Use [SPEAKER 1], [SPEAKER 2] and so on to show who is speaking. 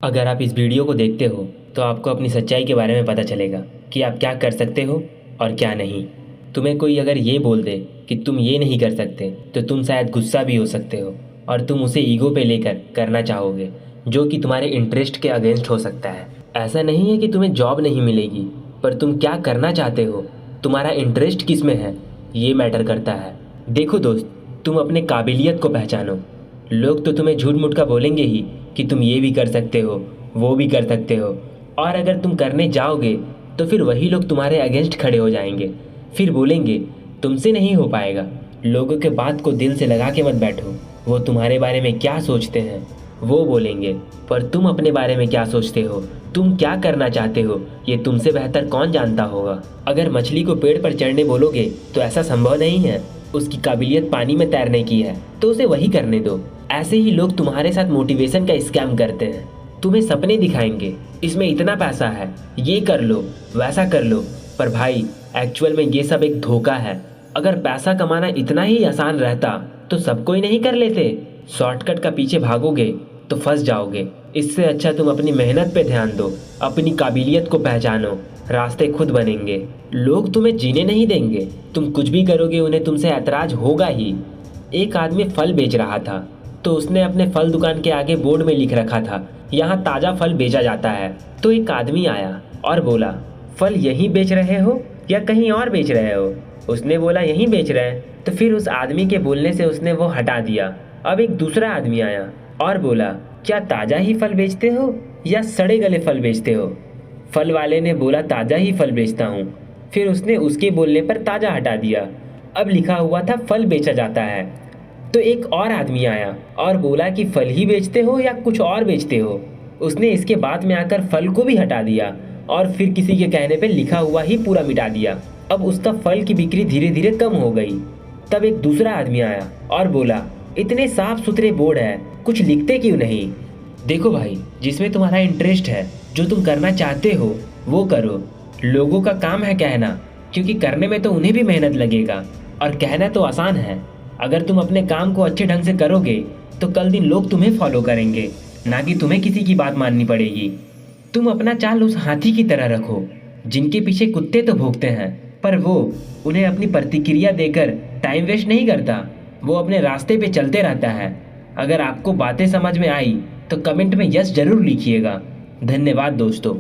[SPEAKER 1] अगर आप इस वीडियो को देखते हो तो आपको अपनी सच्चाई के बारे में पता चलेगा कि आप क्या कर सकते हो और क्या नहीं। तुम्हें कोई अगर ये बोल दे कि तुम ये नहीं कर सकते तो तुम शायद गुस्सा भी हो सकते हो और तुम उसे ईगो पे लेकर करना चाहोगे, जो कि तुम्हारे इंटरेस्ट के अगेंस्ट हो सकता है। ऐसा नहीं है कि तुम्हें जॉब नहीं मिलेगी, पर तुम क्या करना चाहते हो, तुम्हारा इंटरेस्ट किस में है, ये मैटर करता है। देखो दोस्त, तुम अपने काबिलियत को पहचानो। लोग तो तुम्हें झूठ मूठ का बोलेंगे ही कि तुम ये भी कर सकते हो, वो भी कर सकते हो, और अगर तुम करने जाओगे तो फिर वही लोग तुम्हारे अगेंस्ट खड़े हो जाएंगे। फिर बोलेंगे तुमसे नहीं हो पाएगा। लोगों के बात को दिल से लगा के मत बैठो। वो तुम्हारे बारे में क्या सोचते हैं वो बोलेंगे, पर तुम अपने बारे में क्या सोचते हो, तुम क्या करना चाहते हो, ये तुमसे बेहतर कौन जानता होगा। अगर मछली को पेड़ पर चढ़ने बोलोगे तो ऐसा संभव नहीं है। उसकी काबिलियत पानी में तैरने की है तो उसे वही करने दो। ऐसे ही लोग तुम्हारे साथ मोटिवेशन का स्कैम करते हैं। तुम्हें सपने दिखाएंगे, इसमें इतना पैसा है, ये कर लो, वैसा कर लो, पर भाई एक्चुअल में ये सब एक धोखा है। अगर पैसा कमाना इतना ही आसान रहता तो सब कोई नहीं कर लेते। शॉर्टकट का पीछे भागोगे तो फंस जाओगे। इससे अच्छा तुम अपनी मेहनत पे ध्यान दो, अपनी काबिलियत को पहचानो, रास्ते खुद बनेंगे। लोग तुम्हें जीने नहीं देंगे। तुम कुछ भी करोगे उन्हें तुमसे ऐतराज होगा ही। एक आदमी फल बेच रहा था तो उसने अपने फल दुकान के आगे बोर्ड में लिख रखा था, यहाँ ताज़ा फल बेचा जाता है। तो एक आदमी आया और बोला, फल यहीं बेच रहे हो या कहीं और बेच रहे हो? उसने बोला यहीं बेच रहे हैं। तो फिर उस आदमी के बोलने से उसने वो हटा दिया। अब एक दूसरा आदमी आया और बोला, क्या ताज़ा ही फल बेचते हो या सड़े गले फल बेचते हो? फल वाले ने बोला ताज़ा ही फल बेचता हूँ। फिर उसने उसके बोलने पर ताज़ा हटा दिया। अब लिखा हुआ था फल बेचा जाता है। तो एक और आदमी आया और बोला कि फल ही बेचते हो या कुछ और बेचते हो? उसने इसके बाद में आकर फल को भी हटा दिया और फिर किसी के कहने पे लिखा हुआ ही पूरा मिटा दिया। अब उसका फल की बिक्री धीरे धीरे कम हो गई। तब एक दूसरा आदमी आया और बोला, इतने साफ सुथरे बोर्ड है, कुछ लिखते क्यों नहीं? देखो भाई, जिसमें तुम्हारा इंटरेस्ट है, जो तुम करना चाहते हो वो करो। लोगों का काम है कहना, क्योंकि करने में तो उन्हें भी मेहनत लगेगा और कहना तो आसान है। अगर तुम अपने काम को अच्छे ढंग से करोगे तो कल दिन लोग तुम्हें फॉलो करेंगे, ना कि तुम्हें किसी की बात माननी पड़ेगी। तुम अपना चाल उस हाथी की तरह रखो जिनके पीछे कुत्ते तो भौंकते हैं, पर वो उन्हें अपनी प्रतिक्रिया देकर टाइम वेस्ट नहीं करता। वो अपने रास्ते पे चलते रहता है। अगर आपको बातें समझ में आई तो कमेंट में यस जरूर लिखिएगा। धन्यवाद दोस्तों।